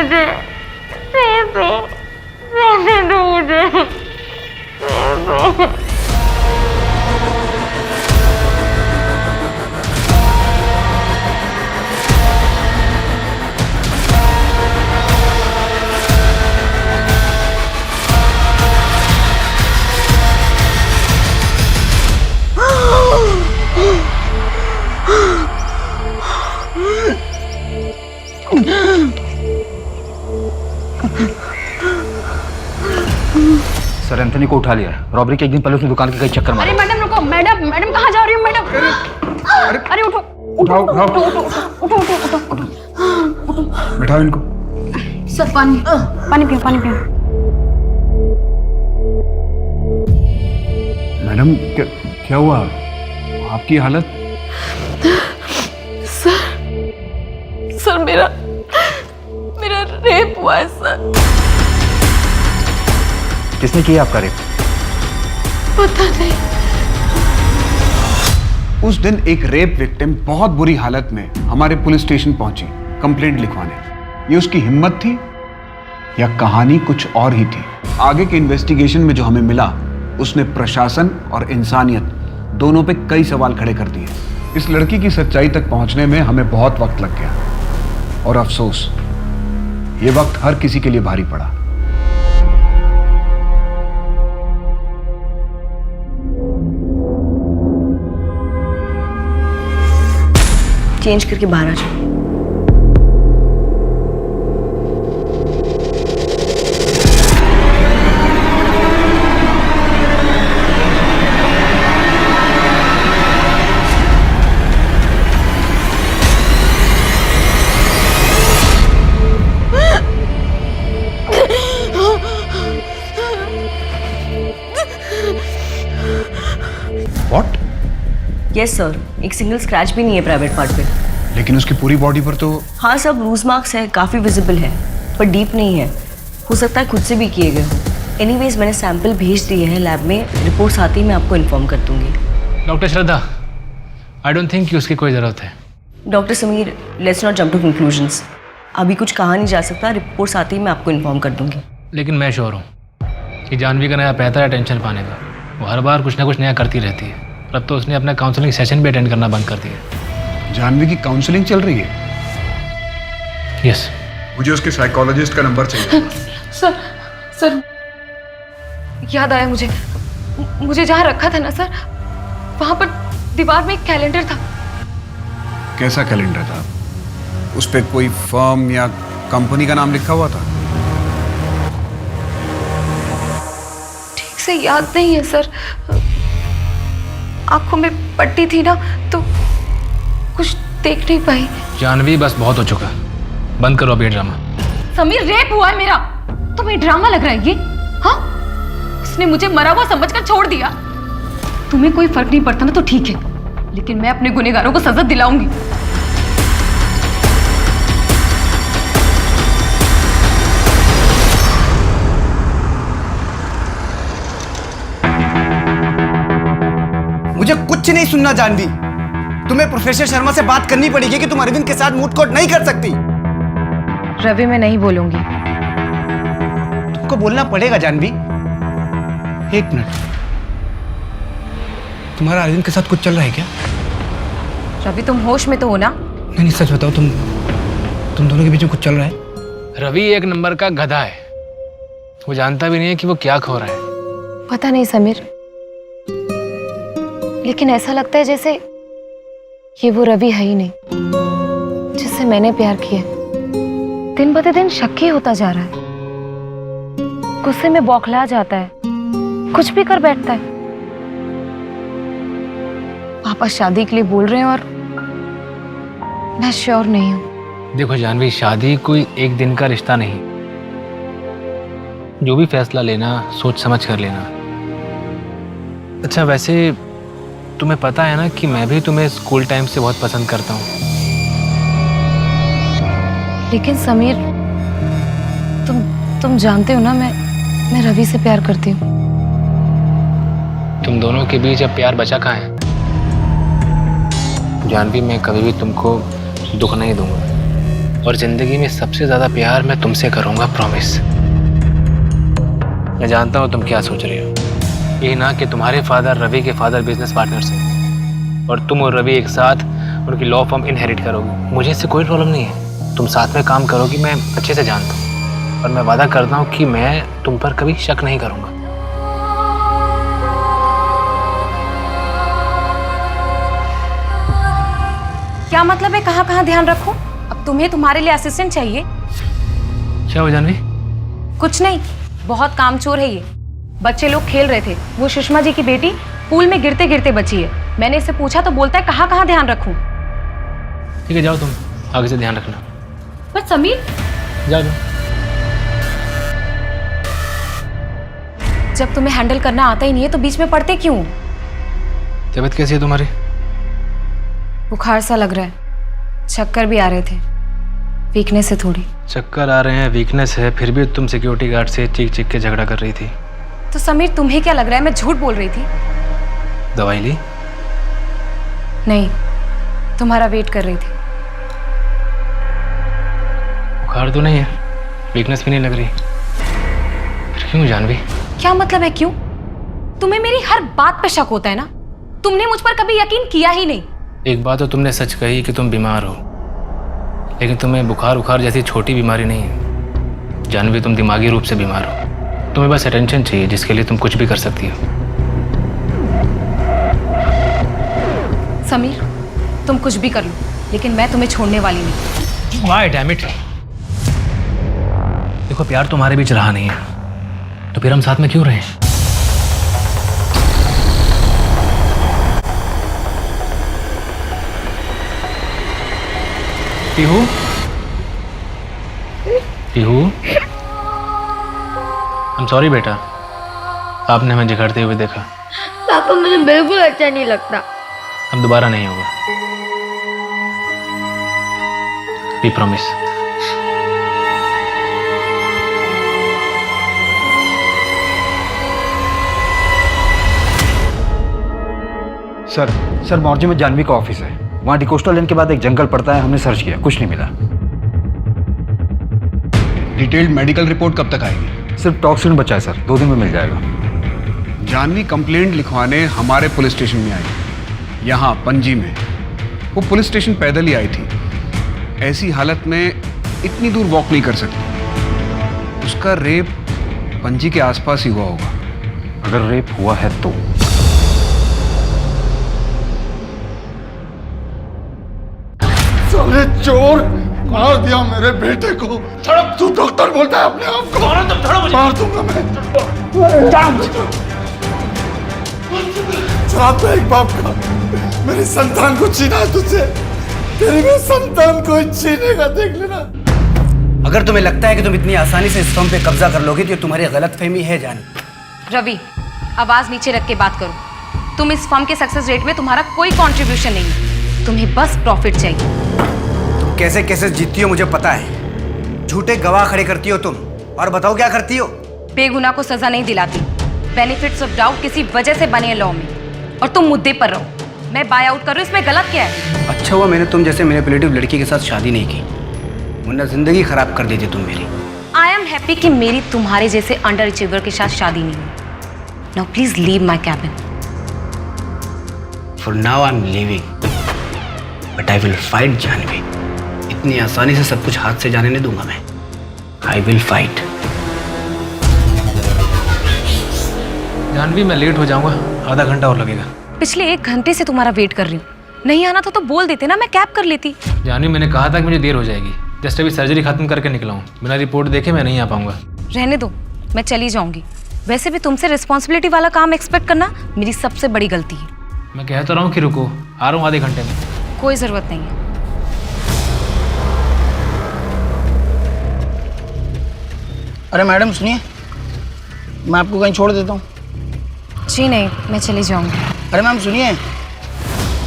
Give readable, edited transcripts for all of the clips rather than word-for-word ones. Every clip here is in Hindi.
मुझे, बेबी, रहने दो मुझे, बेबी। सर एंथनी को उठा लिया है। रॉबरी के एक दिन पहले उसने दुकान के कई चक्कर मारे। अरे मैडम रुको, मैडम मैडम कहाँ जा रही हो मैडम? अरे उठो उठाओ उठाओ उठो उठो उठो। बैठाओ इनको। सर पानी पानी पियो, पानी पियो। मैडम क्या हुआ आपकी हालत? सर मेरा रेप हुआ है सर। किसने किया आपका रेप? पता नहीं। उस दिन एक रेप विक्टिम बहुत बुरी हालत में हमारे पुलिस स्टेशन पहुंची कंप्लेंट लिखवाने। ये उसकी हिम्मत थी या कहानी कुछ और ही थी? आगे के इन्वेस्टिगेशन में जो हमें मिला उसने प्रशासन और इंसानियत दोनों पे कई सवाल खड़े कर दिए। इस लड़की की सच्चाई तक पहुंचने में हमें बहुत वक्त लग गया और अफसोस ये वक्त हर किसी के लिए भारी पड़ा। चेंज करके बाहर आ जाओ। What? यस सर, एक सिंगल स्क्रैच भी नहीं है प्राइवेट पार्ट पे। लेकिन उसकी पूरी बॉडी पर तो। हाँ, सब ब्रूज मार्क्स है, काफ़ी विजिबल है, पर डीप नहीं है। हो सकता है खुद से भी किए गए हो। एनीवेज मैंने सैंपल भेज दिए हैं लैब में, रिपोर्ट्स आते ही मैं आपको इन्फॉर्म कर दूंगी। Doctor Shraddha, I don't think कि उसकी कोई ज़रूरत है। Doctor Sameer, let's not jump to conclusions. अभी कुछ कहा नहीं जा सकता, रिपोर्ट्स आते ही मैं आपको इन्फॉर्म कर दूंगी। लेकिन मैं श्योर हूँ कि जानवी का नया पैसा है टेंशन पाने का। वो हर बार कुछ ना कुछ नया करती रहती है। अब तो उसने अपना काउंसलिंग सेशन भी अटेंड करना बंद कर दिया। जानवी की काउंसलिंग चल रही है? यस। मुझे उसके साइकोलॉजिस्ट का नंबर चाहिए। सर याद आया मुझे जहाँ रखा था ना सर, वहां पर दीवार में एक कैलेंडर था। कैसा कैलेंडर था? उस पे कोई फर्म या कंपनी का नाम लिखा हुआ था? ठीक से याद नहीं है सर, आंखों में पट्टी थी ना तो कुछ देख नहीं पाई। जानवी बस बहुत हो चुका, बंद करो अभी ड्रामा। समीर, रेप हुआ है मेरा, तुम्हें ड्रामा लग रहा है ये? हाँ, उसने मुझे मरा हुआ समझकर छोड़ दिया। तुम्हें कोई फर्क नहीं पड़ता ना तो ठीक है, लेकिन मैं अपने गुनहगारों को सजा दिलाऊंगी। मुझे कुछ नहीं सुनना जानवी। तुम्हें प्रोफेसर शर्मा से बात करनी पड़ेगी कि तुम अरविंद के साथ मूड कोर्ट नहीं कर सकती। रवि, मैं नहीं बोलूंगी। तुमको बोलना पड़ेगा जानवी। एक मिनट, तुम्हारा अरविंद के साथ कुछ चल रहा है क्या? रवि, तुम होश में तो हो ना? नहीं नहीं, सच बताओ, तुम दोनों के बीच में कुछ चल रहा है? रवि एक नंबर का गधा है। वो जानता भी नहीं है कि वो क्या खो रहा है। पता नहीं समीर, लेकिन ऐसा लगता है जैसे ये वो रवि है ही नहीं जिससे मैंने प्यार किया। दिन ब दिन शक ही होता जा रहा है, गुस्से में बौखला जाता है, कुछ भी कर बैठता है। पापा शादी के लिए बोल रहे हैं और मैं श्योर नहीं हूं। देखो जानवी, शादी कोई एक दिन का रिश्ता नहीं। जो भी फैसला लेना सोच समझ कर लेना। अच्छा, वैसे तुम्हें पता है ना कि मैं भी तुम्हें स्कूल टाइम से बहुत पसंद करता हूँ। लेकिन समीर, तुम जानते हो ना, मैं रवि से प्यार करती हूँ। तुम दोनों के बीच अब प्यार बचा कहाँ है? जानवी, मैं कभी भी तुमको दुख नहीं दूंगा। और जिंदगी में सबसे ज्यादा प्यार मैं तुमसे करूंगा, प्रॉमिस। मैं जानता हूँ तुम क्या सोच रहे हो। ये ना कि तुम्हारे फादर रवि के फादर बिजनेस पार्टनर्स हैं और तुम और रवि एक साथ उनकी लॉ फर्म इनहेरिट करोगे। मुझे इससे कोई प्रॉब्लम नहीं है, तुम साथ में काम करोगी, मैं अच्छे से जानता हूँ। और मैं वादा करता हूँ कि मैं तुम पर कभी शक नहीं करूँगा। क्या मतलब है कहाँ कहाँ ध्यान रखूं? अब तुम्हें तुम्हारे लिए असिस्टेंट चाहिए? क्या हो जानवी? कुछ नहीं, बहुत कामचोर है ये। बच्चे लोग खेल रहे थे, वो सुषमा जी की बेटी पूल में गिरते गिरते बची है। मैंने इससे पूछा तो बोलता है कहाँ कहाँ ध्यान रखूं। ठीक है, जाओ तुम आगे से ध्यान रखना। पर समीर, जाओ। जब तुम्हें हैंडल करना आता ही नहीं है तो बीच में पड़ते क्यों? तबीयत कैसी है तुम्हारी? बुखार सा लग रहा है, चक्कर भी आ रहे थे, वीकनेस है थोड़ी। चक्कर आ रहे हैं, वीकनेस है, फिर भी तुम सिक्योरिटी गार्ड से चीख चीख के झगड़ा कर रही थी। तो समीर तुम्हें क्या लग रहा है मैं झूठ बोल रही थी? दवाई ली? नहीं, तुम्हारा वेट कर रही थी। बुखार तो नहीं है, वीकनेस भी नहीं लग रही, फिर क्यों जानवी? क्या मतलब है क्यों? तुम्हें मेरी हर बात पे शक होता है ना? तुमने मुझ पर कभी यकीन किया ही नहीं। एक बात तो तुमने सच कही कि तुम बीमार हो, लेकिन तुम्हें बुखार उखार जैसी छोटी बीमारी नहीं है जानवी, तुम दिमागी रूप से बीमार हो। तुम्हें बस अटेंशन चाहिए, जिसके लिए तुम कुछ भी कर सकती हो। समीर, तुम कुछ भी कर लो, लेकिन मैं तुम्हें छोड़ने वाली नहीं। Why, damn it? देखो, प्यार तुम्हारे बीच रहा नहीं है, तो फिर हम साथ में क्यों रहे? पीहू, पीहू, I'm sorry बेटा, आपने हमें झगड़ते हुए देखा। पापा मुझे बिल्कुल अच्छा नहीं लगता। अब दोबारा नहीं होगा, वी प्रॉमिस। सर मौर्जी में जानवी का ऑफिस है। वहाँ डिकोस्टा लेन के बाद एक जंगल पड़ता है, हमने सर्च किया, कुछ नहीं मिला। डिटेल्ड मेडिकल रिपोर्ट कब तक आएगी? सिर्फ टॉक्सिन बचा है सर, 2 दिन में मिल जाएगा। जानवी कंप्लेंट लिखवाने हमारे पुलिस स्टेशन में आई, यहाँ पणजी में। वो पुलिस स्टेशन पैदल ही आई थी। ऐसी हालत में इतनी दूर वॉक नहीं कर सकती। उसका रेप पणजी के आसपास ही हुआ होगा। अगर रेप हुआ है तो साले चोर, मार दिया मेरे बेटे को। तू डॉक्टर बोलता है अपने आप को? मार दूंगा मैं। श्राप है एक बाप का। मेरी संतान को छीना है तुझसे, तेरी भी संतान को छीनेगा, देख लेना। अगर तुम्हें लगता है कि तुम इतनी आसानी से इस फर्म पे कब्जा कर लोगे तो तुम्हारी गलतफहमी है जान। रवि, आवाज नीचे रख के बात करो। तुम इस फर्म के सक्सेस रेट में तुम्हारा कोई कंट्रीब्यूशन नहीं है, तुम्हें बस प्रॉफिट चाहिए। तुम कैसे कैसे जीतती हो मुझे पता है। झूठे गवाह खड़े करती हो तुम, और बताओ क्या करती हो? बेगुनाह को सजा नहीं दिलाती। बेनिफिट्स ऑफ डाउट किसी वजह से बने लॉ में, और तुम मुद्दे पर रहो। मैं बाय आउट कर रही हूँ, इसमें गलत क्या है? अच्छा हुआ मैंने तुम जैसे मैनिपुलेटिव लड़की के साथ शादी नहीं की, वरना जिंदगी खराब कर देती तुम मेरी। आई एम हैप्पी कि मेरी तुम्हारे जैसे अंडर अचीवर के साथ शादी नहीं हुई। Now please leave my cabin. For now I am living, but I will fight Janvi. इतनी आसानी से सब कुछ हाथ से जाने नहीं दूंगा मैं। आई विल फाइट। जानवी, मैं लेट हो जाऊंगा, आधा घंटा और लगेगा। पिछले 1 घंटे से तुम्हारा वेट कर रही हूँ। नहीं आना था तो बोल देते ना, मैं कैब कर लेती। जानवी, मैंने कहा था कि मुझे देर हो जाएगी। जस्ट अभी सर्जरी खत्म करके निकला हूँ, बिना रिपोर्ट देखे मैं नहीं आ पाऊंगा। रहने दो, मैं चली जाऊंगी। वैसे भी तुमसे रिस्पॉन्सिबिलिटी वाला काम एक्सपेक्ट करना मेरी सबसे बड़ी गलती है। मैं कह तो रहा हूँ कि रुको, आ रहा हूँ आधे घंटे में। कोई जरूरत नहीं है। अरे मैडम सुनिए, मैं आपको कहीं छोड़ देता हूँ। जी नहीं, मैं चली जाऊंगी। अरे मैम सुनिए,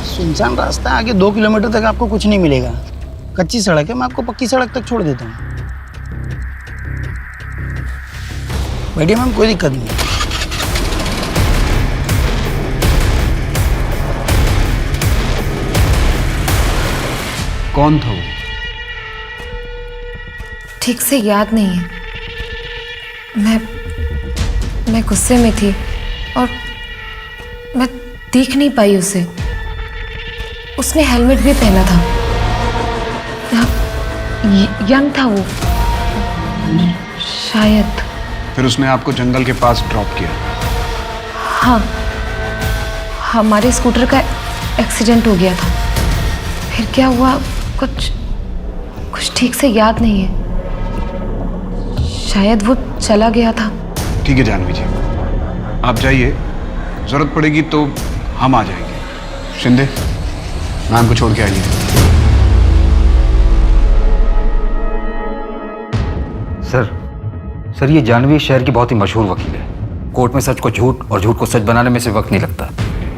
सुनसान रास्ता है, आगे 2 किलोमीटर तक आपको कुछ नहीं मिलेगा। कच्ची सड़क है, मैं आपको पक्की सड़क तक छोड़ देता हूँ। बैठिए मैम, कोई दिक्कत नहीं है। कौन था वो? ठीक से याद नहीं है। मैं गुस्से में थी और मैं देख नहीं पाई उसे। उसने हेलमेट भी पहना था। यंग था वो शायद। फिर उसने आपको जंगल के पास ड्रॉप किया? हाँ, हमारे स्कूटर का एक्सीडेंट हो गया था। फिर क्या हुआ कुछ ठीक से याद नहीं है। शायद वो चला गया था। ठीक है जानवी जी, आप जाइए, जरूरत पड़ेगी तो हम आ जाएंगे। शिंदे, मैम को छोड़ के आइए। सर ये जानवी शहर की बहुत ही मशहूर वकील है। कोर्ट में सच को झूठ और झूठ को सच बनाने में से वक्त नहीं लगता।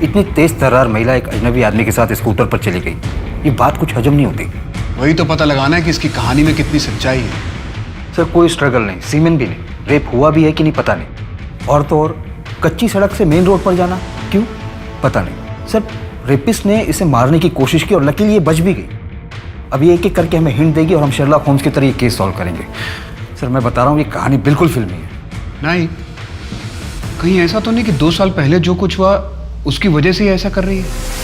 इतनी तेज तर्रार महिला एक अजनबी आदमी के साथ स्कूटर पर चली गई, ये बात कुछ हजम नहीं होती। वही तो पता लगाना है कि इसकी कहानी में कितनी सच्चाई है। सर कोई स्ट्रगल नहीं, सीमेन भी नहीं, रेप हुआ भी है कि नहीं पता नहीं। और तो और कच्ची सड़क से मेन रोड पर जाना क्यों पता नहीं। सर रेपिस्ट ने इसे मारने की कोशिश की और लकीली ये बच भी गई। अब ये एक एक करके हमें हिंट देगी और हम शेरलॉक होम्स की तरह ये केस सॉल्व करेंगे। सर मैं बता रहा हूँ ये कहानी बिल्कुल फिल्मी है। नहीं, कहीं ऐसा तो नहीं कि 2 साल पहले जो कुछ हुआ उसकी वजह से ही ऐसा कर रही है?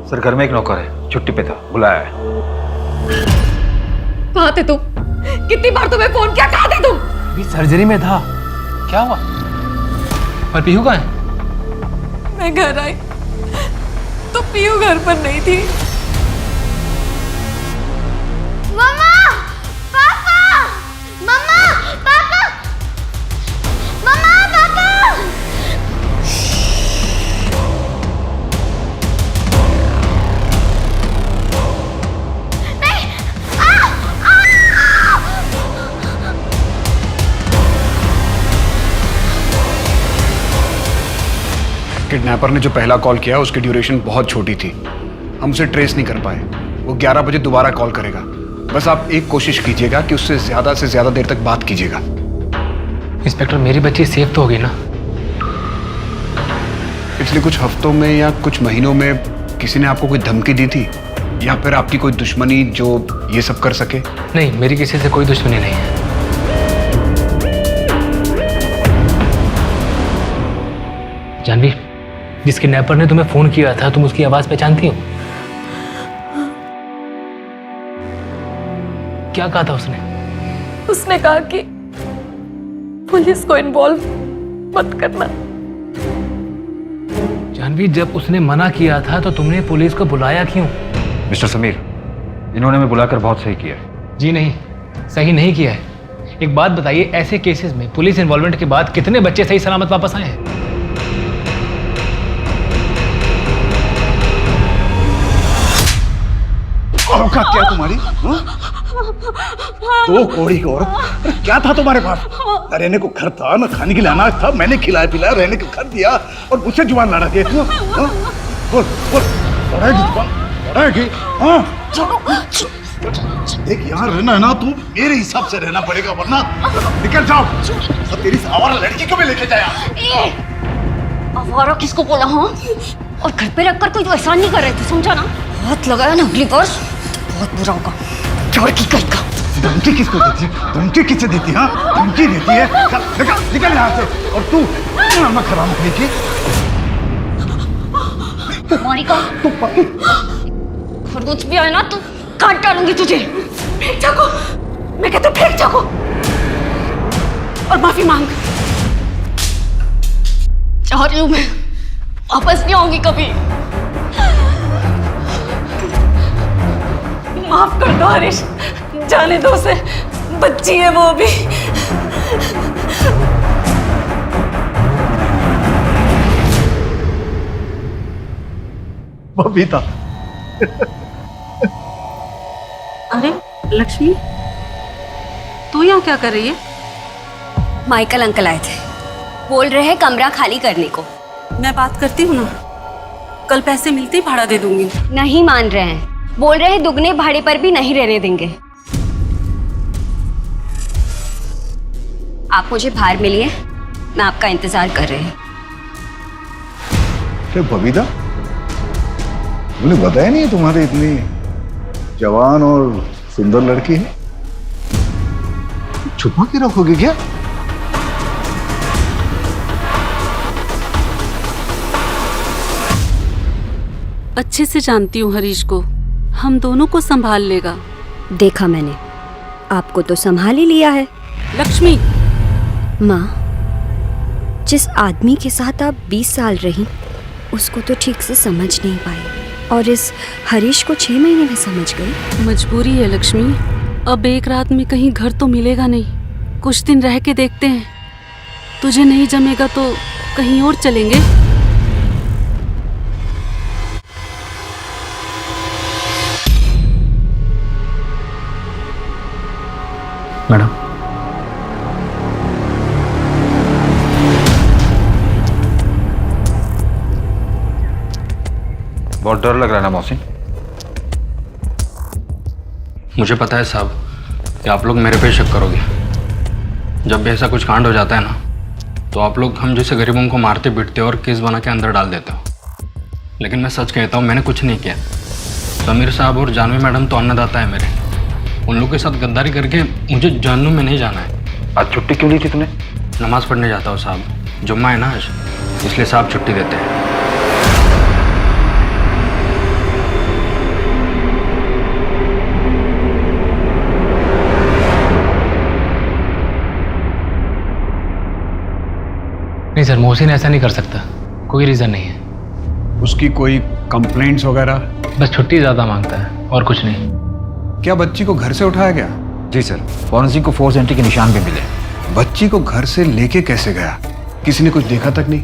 सर घर में एक नौकर है, छुट्टी पे था, बुलाया है। कहाँ थे तुम? कितनी बार तुम्हें फोन किया, कहाँ थे तुम? अभी सर्जरी में था। क्या हुआ? और पीहू कहाँ है? मैं घर आई तो पीहू घर पर नहीं थी। मम्मा, पापा, मम्मा, पापा, मम्मा, पापा। किडनैपर ने जो पहला कॉल किया उसकी ड्यूरेशन बहुत छोटी थी, हम उसे ट्रेस नहीं कर पाए। वो 11 बजे दोबारा कॉल करेगा। बस आप एक कोशिश कीजिएगा कि उससे ज्यादा देर तक बात कीजिएगा। इंस्पेक्टर मेरी बच्ची सेफ तो होगी ना? पिछले कुछ हफ्तों में या कुछ महीनों में किसी ने आपको कोई धमकी दी थी या फिर आपकी कोई दुश्मनी जो ये सब कर सके? नहीं, मेरी किसी से कोई दुश्मनी नहीं है। जानवी, जिस किडनैपर ने तुम्हें फोन किया था तुम उसकी आवाज पहचानती हो? क्या कहा था उसने? उसने कहा कि पुलिस को इन्वॉल्व मत करना। जानवी, जब उसने मना किया था तो तुमने पुलिस को बुलाया क्यों? मिस्टर समीर, इन्होंने हमें बुलाकर बहुत सही किया है। जी नहीं, सही नहीं किया है। एक बात बताइए, ऐसे केसेस में पुलिस इन्वॉल्वमेंट के बाद कितने बच्चे सही सलामत वापस आए हैं? औकात क्या तुम्हारी? 2 कौड़ी की औरत, अरे क्या था तुम्हारे पास? न रहने को घर था, न खाने के लिए अनाज था। मैंने खिलाया पिलाया, रहने को घर दिया और मुझसे जुबान लड़ा के। बोल बोल, लड़ाएगी जुबान, लड़ाएगी? हाँ देख, यहाँ रहना है ना तो मेरे हिसाब से रहना पड़ेगा, वरना निकल जाओ। और तेरी आवारा लड़की को भी लेके जाया। आवारा किसको बोला? हाँ, और घर पे रखकर कोई तो एहसान नहीं कर रहे थे, समझा ना? हाथ लगाया ना अगली बार बहुत बुरा होगा। चोर की कहीं का धमकी किसको देती है? धमकी किससे देती है? हाँ, धमकी देती है। निकल यहाँ से। और तू नमक हराम की तुम्हारी का तू पक्की खरगोश भी आए ना तो काट डालूंगी तुझे। फेंक जाको, मैं कहता फेंक जाको और माफी मांग। चाह रही हूं मैं, वापस नहीं आऊंगी कभी। माफ कर दो हरीश, जाने दो उसे, बच्ची है वो भी। बबीता। अरे लक्ष्मी, तू यहाँ क्या कर रही है? माइकल अंकल आए थे, बोल रहे हैं कमरा खाली करने को। मैं बात करती हूँ ना, कल पैसे मिलते ही भाड़ा दे दूंगी। नहीं मान रहे हैं, बोल रहे हैं दुगने भाड़े पर भी नहीं रहने देंगे। आप मुझे बाहर मिलिए, मैं आपका इंतजार कर रही हूँ। अरे बबीता, मुझे बताया नहीं तुम्हारी इतनी जवान और सुंदर लड़की है, छुपा के रखोगे क्या? अच्छे से जानती हूँ हरीश को, हम दोनों को संभाल लेगा। देखा मैंने, आपको तो संभाल ही लिया है। लक्ष्मी, माँ, जिस आदमी के साथ आप 20 साल रही, उसको तो ठीक से समझ नहीं पाई, और इस हरीश को 6 महीने में समझ गई। मजबूरी है लक्ष्मी, अब एक रात में कहीं घर तो मिलेगा नहीं, कुछ दिन रह के देखते हैं। तुझे नहीं जमेगा तो कहीं और चलेंगे। मैडम, बहुत डर लग रहा है ना मोहसिन? मुझे पता है साहब कि आप लोग मेरे पे शक करोगे। जब भी ऐसा कुछ कांड हो जाता है ना, तो आप लोग हम जैसे गरीबों को मारते पीटते और केस बना के अंदर डाल देते हो। लेकिन मैं सच कहता हूँ, मैंने कुछ नहीं किया। समीर साहब और जानवी मैडम तो अन्नदाता है मेरे, उन लोगों के साथ गद्दारी करके मुझे जानू में नहीं जाना है। आज छुट्टी क्यों ली थी तूने? नमाज पढ़ने जाता हूँ साहब, जुम्मा है ना आज, इसलिए साहब छुट्टी देते हैं। नहीं सर, मोहसिन ऐसा नहीं कर सकता, कोई रीज़न नहीं है। उसकी कोई कंप्लेंट्स वगैरह? बस छुट्टी ज़्यादा मांगता है और कुछ नहीं। क्या बच्ची को घर से उठाया गया? जी सर, फॉरेंसिक को फोर्स एंट्री के निशान भी मिले। बच्ची को घर से लेके कैसे गया? किसी ने कुछ देखा तक नहीं?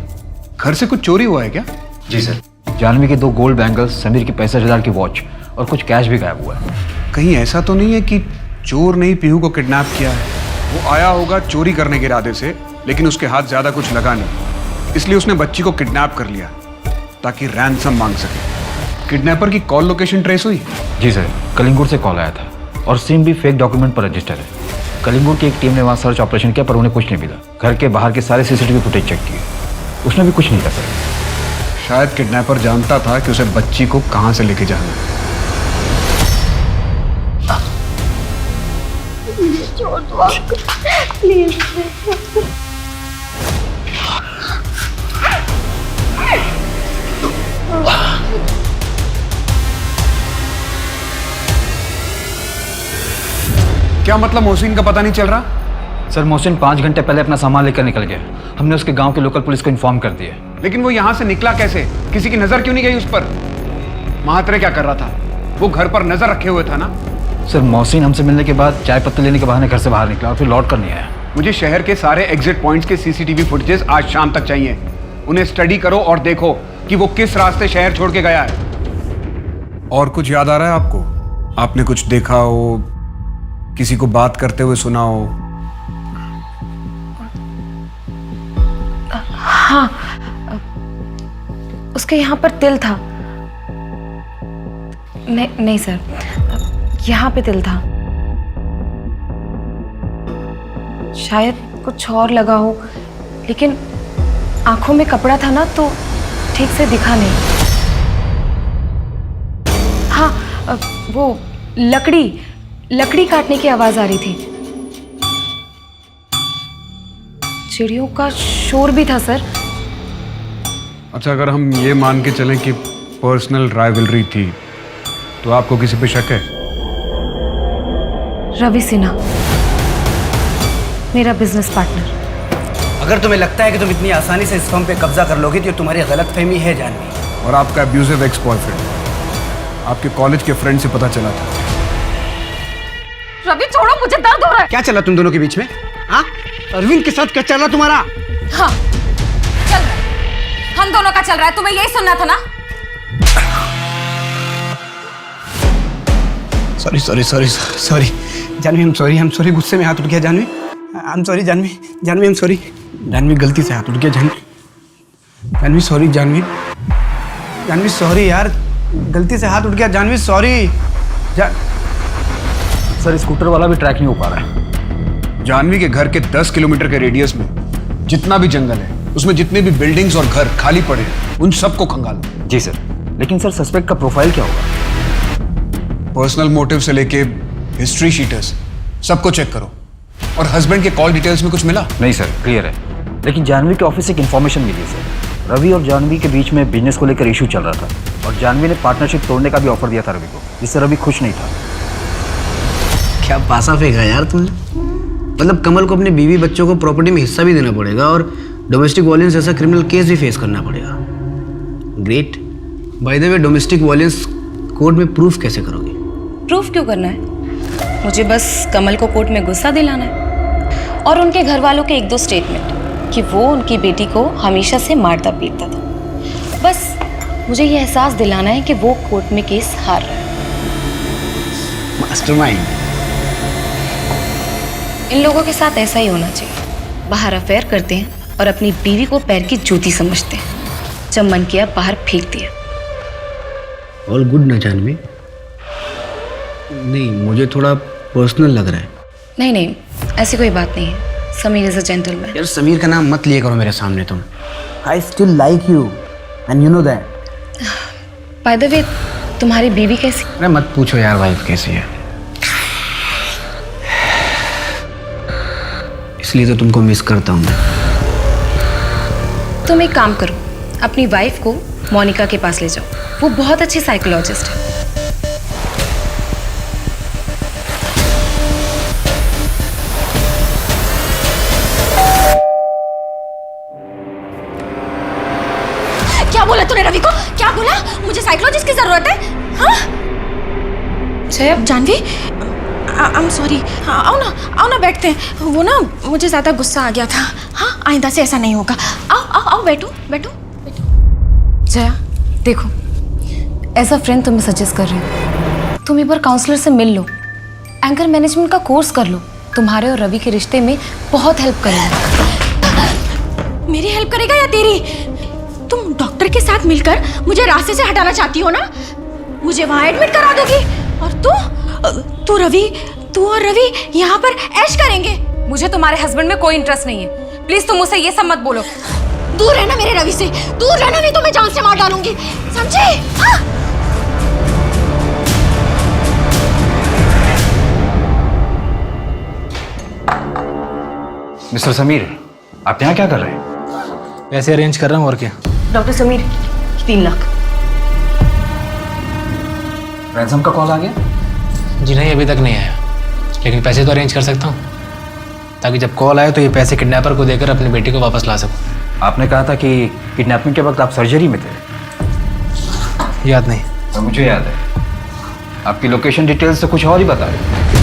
घर से कुछ चोरी हुआ है क्या? जी सर, जानवी के 2 गोल्ड बैंगल्स, समीर की 65,000 की वॉच और कुछ कैश भी गायब हुआ है। कहीं ऐसा तो नहीं है कि चोर ने ही पीहू को किडनैप किया है? वो आया होगा चोरी करने के इरादे से, लेकिन उसके हाथ ज्यादा कुछ लगा नहीं, इसलिए उसने बच्ची को किडनैप कर लिया ताकि रैंसम मांग सके। किडनैपर की कॉल लोकेशन ट्रेस हुई? जी सर, कलिंगुर से कॉल आया था और सिम भी फेक डॉक्यूमेंट पर रजिस्टर है। कलिंगुर की एक टीम ने वहाँ सर्च ऑपरेशन किया पर उन्हें कुछ नहीं मिला। घर के बाहर के सारे सीसीटीवी फुटेज चेक किए, उसने भी कुछ नहीं कर सका। शायद किडनैपर जानता था कि उसे बच्ची को कहाँ से लेके जाना है। छोड़ दो आपको, प्लीज। क्या मतलब मोहसिन का पता नहीं चल रहा? सर, मोहसिन 5 घंटे पहले अपना सामान लेकर निकल गया। हमने उसके गांव के लोकल पुलिस को इन्फॉर्म कर दिया। लेकिन वो यहाँ से निकला कैसे? किसी की नजर क्यों नहीं गई उस पर? महात्रे क्या कर रहा था? वो घर पर नजर रखे हुए था ना? सर, मोहसिन हमसे मिलने के बाद चाय पत्ती लेने के बहाने घर से बाहर निकला और फिर लौट कर नहीं आया। मुझे शहर के सारे एग्जिट पॉइंट्स के सीसीटीवी फुटेजेस आज शाम तक चाहिए। उन्हें स्टडी करो और देखो कि वो किस रास्ते शहर छोड़ के गया है। और कुछ याद आ रहा है आपको? आपने कुछ देखा हो, किसी को बात करते हुए सुना हो? हाँ, उसके यहाँ पर तिल था। नहीं सर, यहाँ पे तिल था। शायद कुछ और लगा हो, लेकिन आंखों में कपड़ा था ना, तो ठीक से दिखा नहीं। हाँ, वो लकड़ी काटने की आवाज आ रही थी। चिड़ियों का शोर भी था सर। अच्छा, अगर हम ये मान के चलें कि पर्सनल राइवलरी थी, तो आपको किसी पे शक है? रवि सिन्हा, मेरा बिजनेस पार्टनर। अगर तुम्हें लगता है कि तुम इतनी आसानी से इस फर्म पे कब्जा कर लोगे तो तुम्हारी गलतफहमी है जानवी। और आपका अब्यूजिव एक्स बॉयफ्रेंड आपके कॉलेज के फ्रेंड से पता चला था। रवि छोड़ो, मुझे दर्द हो रहा है। क्या चला तुम दोनों के बीच में? हाँ, अरविंद के साथ क्या चला तुम्हारा? हाँ, चल रहा है, हम दोनों का चल रहा है। तुम्हें यही सुनना था ना? Sorry sorry sorry sorry Janvi, हम सॉरी, गुस्से में हाथ उठ गया Janvi, I am sorry Janvi, Janvi I am sorry, Janvi गलती से हाथ उठ गया जानवी सॉरी, जानवी सॉरी यार, गलती से हाथ उठ गया जानवी सॉरी। सर स्कूटर वाला भी ट्रैक नहीं हो पा रहा है। जानवी के घर के 10 किलोमीटर के रेडियस में जितना भी जंगल है, उसमें जितने भी बिल्डिंग्स और घर खाली पड़े हैं, उन सबको खंगालो। जी सर, लेकिन सर सस्पेक्ट का प्रोफाइल क्या होगा? पर्सनल मोटिव से लेके हिस्ट्री शीटर्स सबको चेक करो। और हस्बैंड के कॉल डिटेल्स में कुछ मिला? नहीं सर, क्लियर है। लेकिन जानवी के ऑफिस से एक इन्फॉर्मेशन मिली है सर। रवि और जानवी के बीच में बिजनेस को लेकर इशू चल रहा था और जानवी ने पार्टनरशिप तोड़ने का भी ऑफर दिया था रवि को, जिससे रवि खुश नहीं था। क्या पासा फेंका यार तुमने। मतलब कमल को अपने बीवी बच्चों को प्रॉपर्टी में हिस्सा भी देना पड़ेगा और डोमेस्टिक वायलेंस जैसा क्रिमिनल केस भी फेस करना पड़ेगा। Great. By the way, domestic violence court में प्रूफ कैसे करोगे? प्रूफ क्यों करना है? मुझे बस कमल को कोर्ट में गुस्सा दिलाना है और उनके घर वालों के 1-2 स्टेटमेंट कि वो उनकी बेटी को हमेशा से मारता पीटता था। बस मुझे ये एहसास दिलाना है कि वो कोर्ट में केस हार रहा है। मास्टरमाइंड। इन लोगों के साथ ऐसा ही होना चाहिए। बाहर अफेयर करते हैं और अपनी बीवी को पैर की जूती समझते हैं, जब मन किया बाहर फेंक दिया। ऑल गुड ना जानवी? नहीं, मुझे थोड़ा पर्सनल लग रहा है। नहीं, ऐसी कोई बात नहीं है। Sameer is a gentleman. यार समीर का नाम मत लिए करो मेरे सामने तुम। I still like you and you know that. By the way, तुम्हारी बीवी कैसी? अरे मत पूछो यार, वाइफ कैसी है। इसलिए तो तुमको मिस करता हूँ मैं। तुम एक काम करो, अपनी वाइफ को मोनिका के पास ले जाओ, वो बहुत अच्छी साइकोलॉजिस्ट है। क्या बोला तूने रवि को? क्या बोला? मुझे साइकोलॉजिस्ट की जरूरत है? हाँ? Janvi, I am sorry. आओ ना बैठते हैं। वो ना मुझे ज्यादा गुस्सा आ गया था। हाँ, आइंदा से ऐसा नहीं होगा। आओ बैठो। जया देखो, एज अ फ्रेंड तुम्हें सजेस्ट कर रही हूँ, तुम एक बार काउंसलर से मिल लो, एंकर मैनेजमेंट का कोर्स कर लो, तुम्हारे और रवि के रिश्ते में बहुत हेल्प करेगा। मेरी हेल्प करेगा या तेरी? तुम डॉक्टर के साथ मिलकर मुझे रास्ते से हटाना चाहती हो ना? मुझे वहां एडमिट करा दोगी और तू और रवि यहाँ पर ऐश करेंगे। मुझे तुम्हारे हस्बैंड में कोई इंटरेस्ट नहीं है। प्लीज तुम मुझसे ये सब मत बोलो। दूर रहना मेरे रवि से, दूर रहना, नहीं तो मैं जान से मार डालूंगी, समझे? हाँ? मिस्टर समीर, आप यहाँ क्या कर रहे हैं? पैसे अरेंज कर रहा हूँ, और क्या। डॉक्टर समीर, 3 लाख। रैंसम का कॉल आ गया? जी नहीं, अभी तक नहीं आया, लेकिन पैसे तो अरेंज कर सकता हूँ, ताकि जब कॉल आए तो ये पैसे किडनैपर को देकर अपनी बेटी को वापस ला सकूँ। आपने कहा था कि किडनैपिंग के वक्त आप सर्जरी में थे। याद नहीं? तो मुझे याद है। आपकी लोकेशन डिटेल्स तो कुछ और ही बता रहे।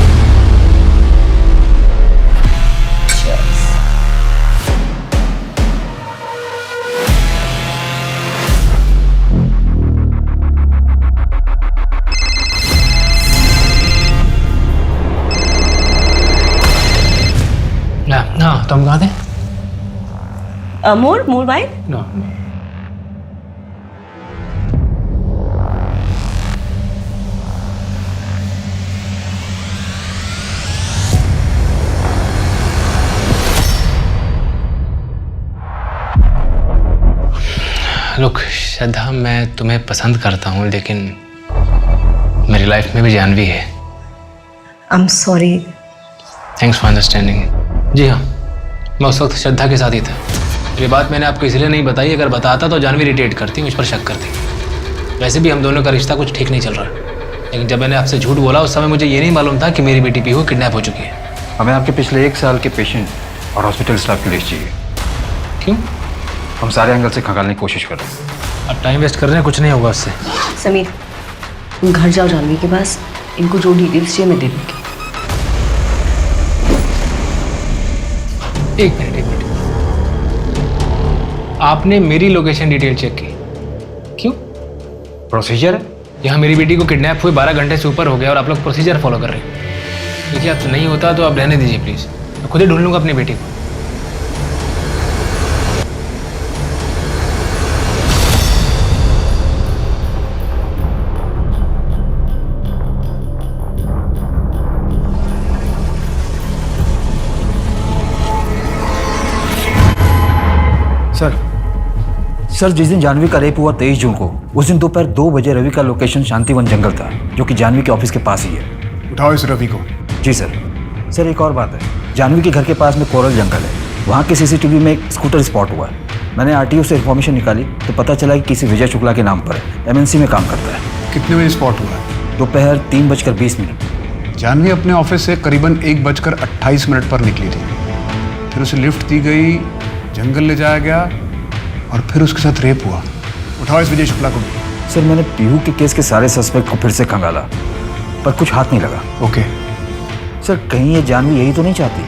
हाँ, तो हम कहाँ थे? मोर भाई। नो। लुक श्रद्धा, मैं तुम्हें पसंद करता हूँ, लेकिन मेरी लाइफ में भी जानवी है। I am sorry. Thanks for understanding. जी हाँ, मैं उस वक्त श्रद्धा के साथ ही था। ये बात मैंने आपको इसलिए नहीं बताई, अगर बताता तो जानवी इरिटेट करती, मुझ पर शक करती। वैसे भी हम दोनों का रिश्ता कुछ ठीक नहीं चल रहा, लेकिन जब मैंने आपसे झूठ बोला उस समय मुझे ये नहीं मालूम था कि मेरी बेटी पीहू किडनैप हो चुकी है। हमें आपके पिछले 1 साल के पेशेंट और हॉस्पिटल स्टाफ की लिस्ट चाहिए। क्यों? हम सारे एंगल से खंगालने की कोशिश कर रहे हैं। अब टाइम वेस्ट कर रहे हैं, कुछ नहीं होगा उससे। समीर, तुम घर जाओ जानवी के पास, इनको जो डिटेल्स चाहिए मैं दे दूँगी। एक मिनट। आपने मेरी लोकेशन डिटेल चेक की? क्यों? प्रोसीजर है, यहाँ मेरी बेटी को किडनैप हुए 12 घंटे से ऊपर हो गया और आप लोग प्रोसीजर फॉलो कर रहे हैं। देखिए अब नहीं होता तो आप रहने दीजिए प्लीज़, मैं खुद ही ढूंढ लूँगा अपनी बेटी को। सर जिस दिन जानवी का रेप हुआ 23 जून को, उस दिन दोपहर 2 बजे रवि का लोकेशन शांतिवन जंगल था, जो कि जानवी के ऑफिस के पास ही है। उठाओ इस रवि को। जी सर। सर एक और बात है, जानवी के घर के पास में कोरल जंगल है, वहाँ के सीसीटीवी में एक स्कूटर स्पॉट हुआ है। मैंने आरटीओ से इन्फॉर्मेशन निकाली तो पता चला कि किसी विजय शुक्ला के नाम पर है, एमएनसी में काम करता है। कितने बजे स्पॉट हुआ है? दोपहर 3:20 जानवी अपने ऑफिस से करीबन 1:28 पर निकली थी, फिर उसे लिफ्ट दी गई, जंगल ले जाया गया और फिर उसके साथ रेप हुआ। उठाओ इस विजय शुक्ला को। सर मैंने पीहू के केस के सारे सस्पेक्ट को फिर से खंगाला, पर कुछ हाथ नहीं लगा। ओके। सर कहीं ये जानवी यही तो नहीं चाहती?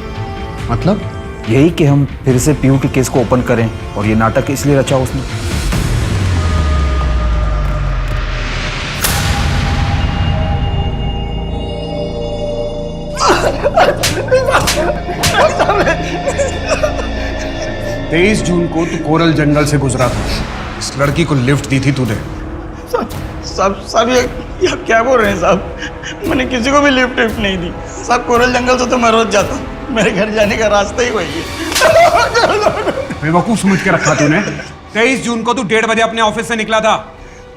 मतलब? यही कि हम फिर से पीहू के केस को ओपन करें, और ये नाटक इसलिए रचा उसने। तेईस जून को तू कोरल जंगल से गुजरा था, इस लड़की को लिफ्ट दी थी तूने। साहब ये क्या बोल रहे हैं साहब? मैंने किसी को भी लिफ्ट नहीं दी साहब। कोरल जंगल से तो मैं रोज जाता हूँ, मेरे घर जाने का रास्ता ही वही है। बेवकूफ समझ के रखा तूने। 23 जून को तू 1:30 बजे अपने ऑफिस से निकला था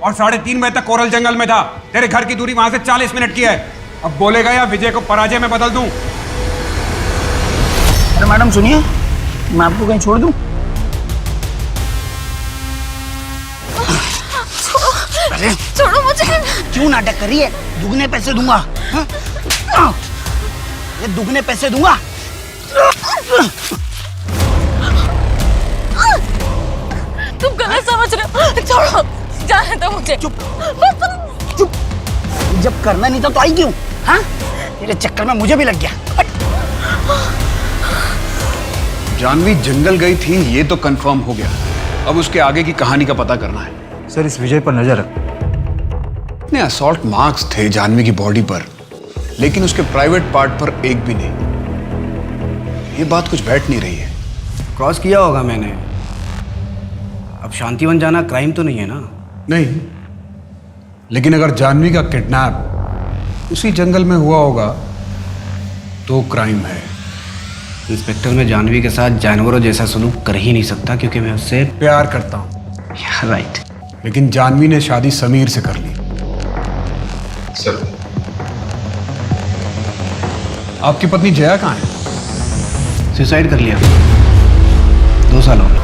और 3:30 बजे तक कोरल जंगल में था। तेरे घर की दूरी वहां से 40 मिनट की है। अब बोलेगा या विजय को पराजय में बदल दूं? अरे मैडम सुनिए, मैं आपको कहीं छोड़ दूं? छोड़ो मुझे। क्यों नाटक कर रही है? दुगने पैसे दूंगा। हाँ? ये दुगने पैसे दूंगा। तुम गलत समझ रहे हो। छोड़ो, जाने दो मुझे। चुप चुप। जब करना नहीं था तो आई क्यों? हाँ? तेरे चक्कर में मुझे भी लग गया। जानवी जंगल गई थी ये तो कंफर्म हो गया, अब उसके आगे की कहानी का पता करना है। सर इस विजय पर नजर रख। इतने असॉल्ट मार्क्स थे जानवी की बॉडी पर, लेकिन उसके प्राइवेट पार्ट पर एक भी नहीं। ये बात कुछ बैठ नहीं रही है। क्रॉस किया होगा मैंने। अब शांतिवन जाना क्राइम तो नहीं है ना? नहीं, लेकिन अगर जानवी का किडनैप उसी जंगल में हुआ होगा तो क्राइम है। इंस्पेक्टर मैं जानवी के साथ जानवरों जैसा सलूक कर ही नहीं सकता, क्योंकि मैं उससे प्यार करता हूँ। राइट। लेकिन जानवी ने शादी समीर से कर ली। सर, आपकी पत्नी जया कहाँ है? सुसाइड कर लिया 2 साल हो गए।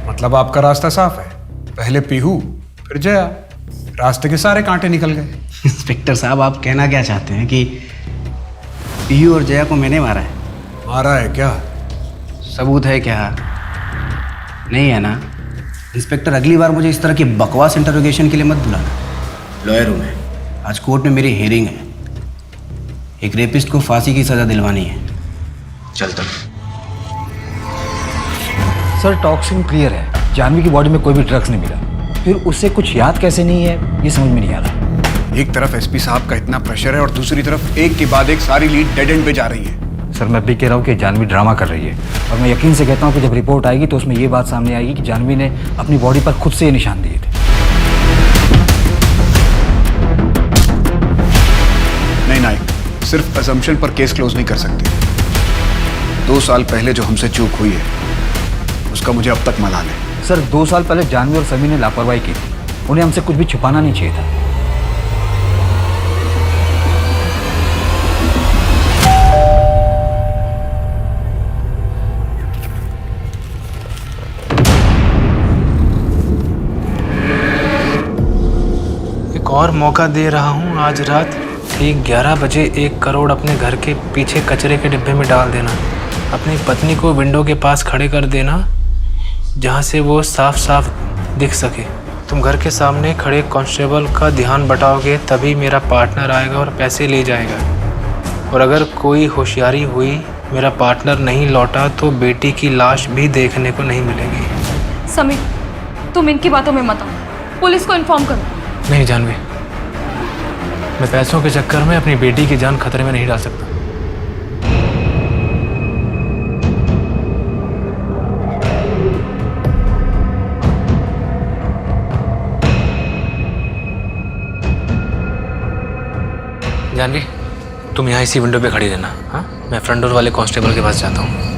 मतलब आपका रास्ता साफ है, पहले पीहू फिर जया, रास्ते के सारे कांटे निकल गए। इंस्पेक्टर साहब आप कहना क्या चाहते हैं कि पीहू और जया को मैंने मारा है? मारा है क्या? सबूत है क्या? नहीं है ना? इंस्पेक्टर अगली बार मुझे इस तरह की बकवास इंटरोगेशन के लिए मत बुलाना। लॉयर हूँ मैं, आज कोर्ट में मेरी हियरिंग है। एक रेपिस्ट को फांसी की सज़ा दिलवानी है। चलता। सर टॉक्सिन क्लियर है, जानवी की बॉडी में कोई भी ड्रग्स नहीं मिला, फिर उससे कुछ याद कैसे नहीं है ये समझ में नहीं आ रहा। एक तरफ एसपी साहब का इतना प्रेशर है और दूसरी तरफ एक के बाद एक सारी लीड डेड एंड पे जा रही है। सर मैं भी कह रहा हूँ कि जानवी ड्रामा कर रही है, और मैं यकीन से कहता हूँ कि जब रिपोर्ट आएगी तो उसमें ये बात सामने आएगी कि जानवी ने अपनी बॉडी पर खुद से ये निशान दिए थे। नहीं नायक, सिर्फ असम्पशन पर केस क्लोज नहीं कर सकते। 2 साल पहले जो हमसे चूक हुई है उसका मुझे अब तक मलाल है। सर 2 साल पहले जानवी और समी ने लापरवाही की थी, उन्हें हमसे कुछ भी छुपाना नहीं चाहिए था। एक और मौका दे रहा हूँ, आज रात ठीक 11 बजे 1 करोड़ अपने घर के पीछे कचरे के डिब्बे में डाल देना। अपनी पत्नी को विंडो के पास खड़े कर देना, जहाँ से वो साफ साफ दिख सके। तुम घर के सामने खड़े कांस्टेबल का ध्यान बटाओगे तभी मेरा पार्टनर आएगा और पैसे ले जाएगा। और अगर कोई होशियारी हुई, मेरा पार्टनर नहीं लौटा तो बेटी की लाश भी देखने को नहीं मिलेगी। समीर, तुम इनकी बातों में मत आओ, पुलिस को इन्फॉर्म करो। नहीं जानवी, मैं पैसों के चक्कर में अपनी बेटी की जान खतरे में नहीं डाल सकता। जानवी, तुम यहाँ इसी विंडो पे खड़ी रहना। हाँ, मैं फ्रंट डोर वाले कांस्टेबल के पास जाता हूँ।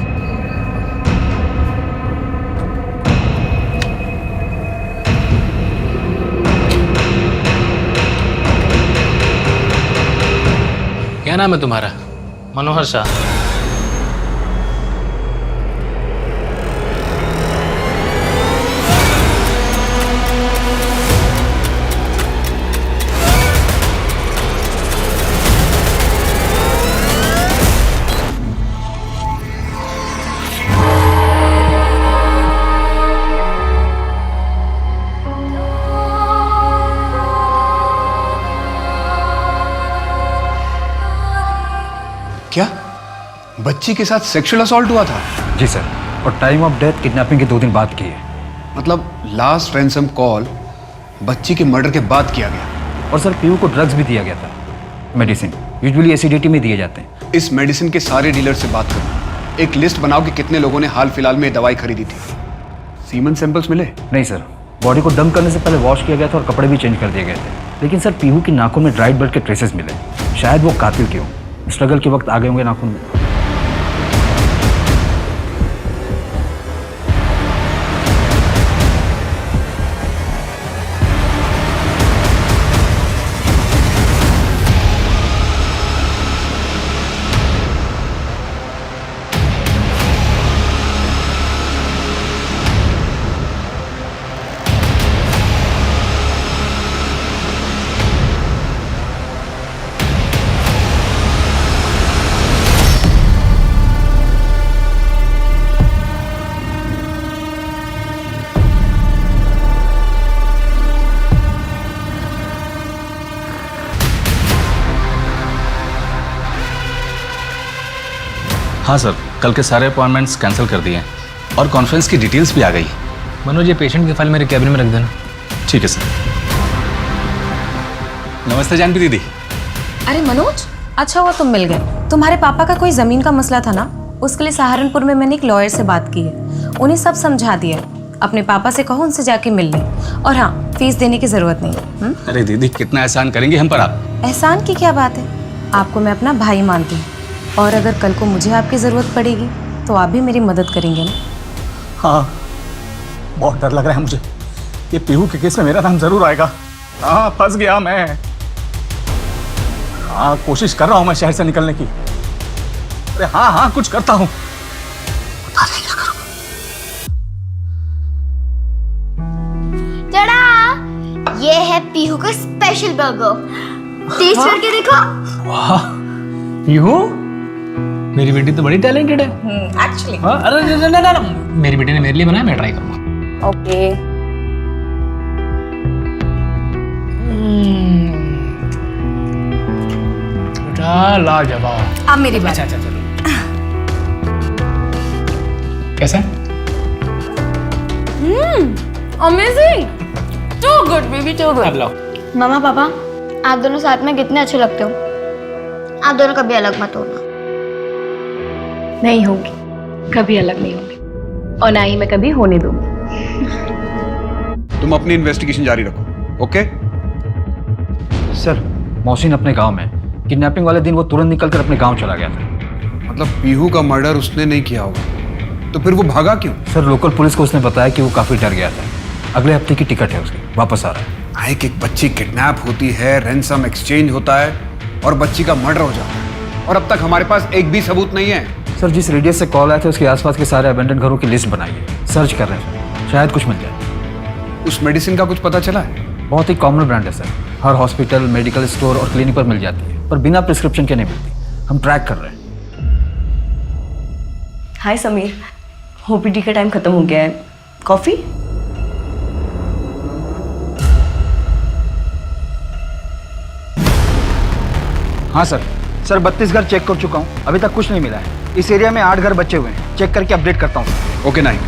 क्या नाम है तुम्हारा? मनोहर शाह। क्या बच्ची के साथ सेक्सुअल असॉल्ट हुआ था? जी सर, और टाइम ऑफ डेथ किडनैपिंग के 2 दिन बाद की है। मतलब लास्ट रैंसम कॉल बच्ची के मर्डर के बाद किया गया। और सर पीयू को ड्रग्स भी दिया गया था, मेडिसिन, यूजुअली एसिडिटी में दिए जाते हैं। इस मेडिसिन के सारे डीलर से बात करो, एक लिस्ट बनाओ कि कितने लोगों ने हाल फिलहाल में दवाई खरीदी थी। सीमन सैंपल्स मिले? नहीं सर, बॉडी को डंप करने से पहले वॉश किया गया था और कपड़े भी चेंज कर दिए गए थे। लेकिन सर पीहू की नाखून में ड्राइड ब्लड के ट्रेसेस मिले। शायद वो कातिल के हों, स्ट्रगल के वक्त आ गए होंगे नाखून में। हाँ सर, कल के सारे अपॉइंटमेंट्स कैंसिल कर दिए और कॉन्फ्रेंस की डिटेल्स भी आ गई। मनोज, ये पेशेंट की फाइल मेरे कैबिन में रख देना। ठीक है सर। नमस्ते जानवी दीदी। अरे मनोज, अच्छा हुआ तुम मिल गए। तुम्हारे पापा का कोई जमीन का मसला था ना, उसके लिए सहारनपुर में मैंने एक लॉयर से बात की है, उन्हें सब समझा दिया। अपने पापा से कहो उनसे जाके मिल लें, और हाँ, फीस देने की जरूरत नहीं। अरे दीदी, कितना एहसान करेंगे हम पर आप। एहसान की क्या बात है, आपको मैं अपना भाई मानती हूँ, और अगर कल को मुझे आपकी ज़रूरत पड़ेगी तो आप भी मेरी मदद करेंगे ना। हाँ, बहुत डर लग रहा है मुझे। ये पीहू के केस में मेरा नाम जरूर आएगा। हाँ, फंस गया मैं। हाँ, कोशिश कर रहा हूँ मैं शहर से निकलने की। अरे हाँ हाँ, कुछ करता हूँ। पता नहीं क्या करूँ। टड़ा, ये है पीहू का स्पेशल बर्गर, टेस्ट करके देखो। वाह, पीहू, मेरी बेटी तो बड़ी टैलेंटेड है। एक्चुअली। अरे ना, मेरी बेटी ने मेरे लिए बनाया, मैं ट्राई करूंगा। ओके। बेटा लाजवाब। अब मेरी बात। अच्छा, चलो। कैसा है? Amazing, too good baby, too good. अब लाओ। मामा पापा, आप दोनों साथ में कितने अच्छे लगते हो। आप दोनों कभी अलग मत होना। नहीं होगी, कभी अलग नहीं होगी, और ना ही मैं कभी होने दूंगी। तुम अपनी इन्वेस्टिगेशन जारी रखो, ओके? सर, मोहसिन अपने गांव में, किडनैपिंग वाले दिन वो तुरंत निकलकर अपने गांव चला गया था। मतलब पीहू का मर्डर उसने नहीं किया होगा, तो फिर वो भागा क्यों? सर, लोकल पुलिस को उसने बताया कि वो काफी डर गया था। अगले हफ्ते की टिकट है उसकी, वापस आ रहा है। एक बच्ची किडनैप होती है, रैंसम एक्सचेंज होता है और बच्ची का मर्डर हो जाता है, और अब तक हमारे पास एक भी सबूत नहीं है। सर, जिस रेडियस से कॉल आया था उसके आसपास के सारे अबेंडन घरों की लिस्ट बनाई है, सर्च कर रहे हैं, शायद कुछ मिल जाए। उस मेडिसिन का कुछ पता चला है? बहुत ही कॉमन ब्रांड है सर, हर हॉस्पिटल, मेडिकल स्टोर और क्लिनिक पर मिल जाती है, पर बिना प्रिस्क्रिप्शन के नहीं मिलती। हम ट्रैक कर रहे हैं। हाय समीर, ओपीडी का टाइम खत्म हो गया है, कॉफी? हाँ सर, 32 घर चेक कर चुका हूँ, अभी तक कुछ नहीं मिला है। इस एरिया में 8 घर बचे हुए हैं, चेक करके अपडेट करता हूँ। ओके नाइक।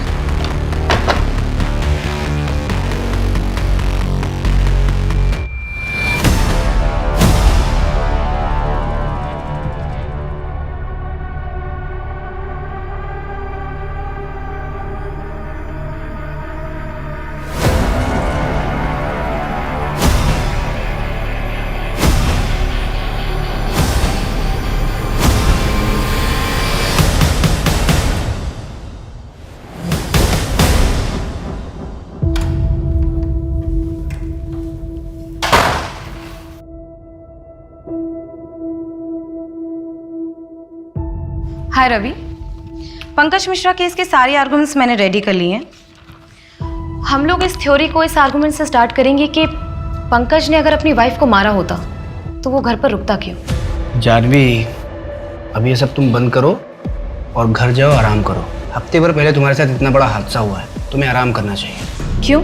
हाय रवि, पंकज मिश्रा केस के सारे आर्गुमेंट्स मैंने रेडी कर लिए हैं। हम लोग इस थ्योरी को इस आर्गुमेंट से स्टार्ट करेंगे कि पंकज ने अगर अपनी वाइफ को मारा होता तो वो घर पर रुकता क्यों। जानवी, अब ये सब तुम बंद करो और घर जाओ, आराम करो। हफ्ते भर पहले तुम्हारे साथ इतना बड़ा हादसा हुआ है, तुम्हें आराम करना चाहिए। क्यों?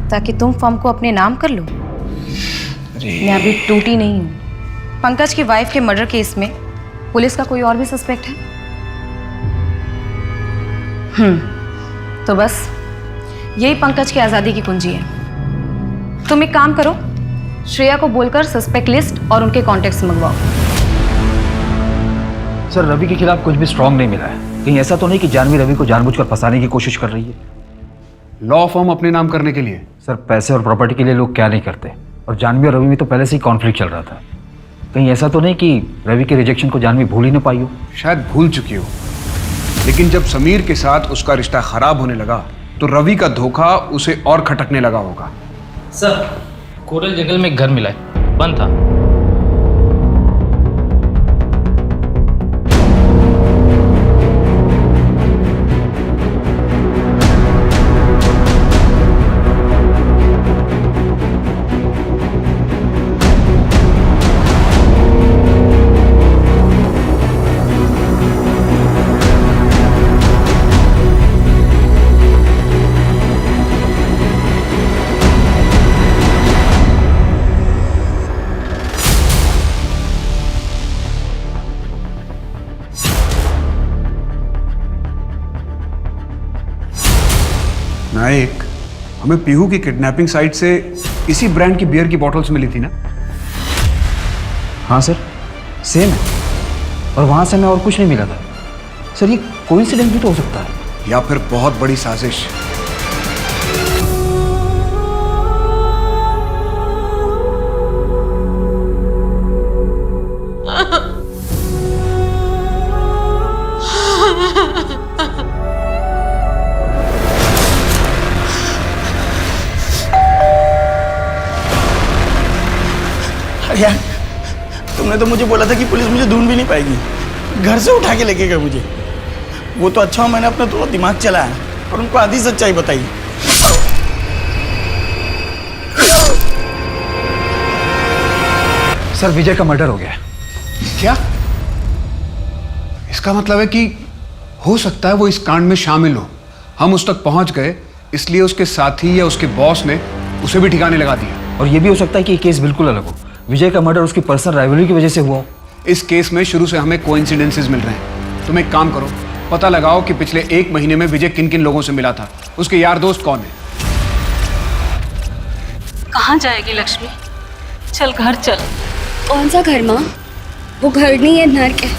ताकि तुम फॉर्म को अपने नाम कर लो। मैं अभी टूटी नहीं हूँ। पंकज की वाइफ के मर्डर केस में पुलिस का कोई और भी सस्पेक्ट है? तो बस यही पंकज की आज़ादी की कुंजी है। तुम एक काम करो, श्रेया को बोलकर सस्पेक्ट लिस्ट और उनके कॉन्टेक्ट्स मंगवाओ। सर, रवि के खिलाफ कुछ भी स्ट्रांग नहीं मिला है। कहीं ऐसा तो नहीं कि जानवी रवि को जानबूझकर फंसाने की कोशिश कर रही है? लॉ फॉर्म अपने नाम करने के लिए? सर, पैसे और प्रॉपर्टी के लिए लोग क्या नहीं करते, और जानवी और रवि में तो पहले से ही कॉन्फ्लिक्ट चल रहा था। कहीं ऐसा तो नहीं कि रवि के रिजेक्शन को जानवी भूल ही ना पाई हो? शायद भूल चुकी हो, लेकिन जब समीर के साथ उसका रिश्ता खराब होने लगा तो रवि का धोखा उसे और खटकने लगा होगा। सर, कोरल जंगल में एक घर मिला है, बंद था। नायक, हमें पीहू की किडनैपिंग साइट से इसी ब्रांड की बियर की बॉटल्स मिली थी ना? हाँ सर, सेम है, और वहाँ से हमें और कुछ नहीं मिला था। सर, ये कोइंसिडेंस भी तो हो सकता है, या फिर बहुत बड़ी साजिश। यार, तुमने तो मुझे बोला था कि पुलिस मुझे ढूंढ भी नहीं पाएगी, घर से उठा के लेके गए मुझे। वो तो अच्छा, मैंने अपना थोड़ा दिमाग चलाया और उनको आधी सच्चाई बताई। सर, विजय का मर्डर हो गया। क्या? इसका मतलब है कि हो सकता है वो इस कांड में शामिल हो। हम उस तक पहुंच गए, इसलिए उसके साथी या उसके बॉस ने उसे भी ठिकाने लगा दिया। और ये भी हो सकता है कि ये केस बिल्कुल अलग हो, विजय का मर्डर उसकी पर्सनल राइवलरी की वजह से हुआ हो। इस केस में शुरू से हमें कोइंसिडेंसेस मिल रहे हैं। तुम एक काम करो, पता लगाओ कि पिछले 1 महीने में विजय किन किन लोगों से मिला था, उसके यार दोस्त कौन है। कहाँ जाएगी लक्ष्मी? चल घर चल। कौन सा घर माँ? वो घर नहीं है, नर्क है।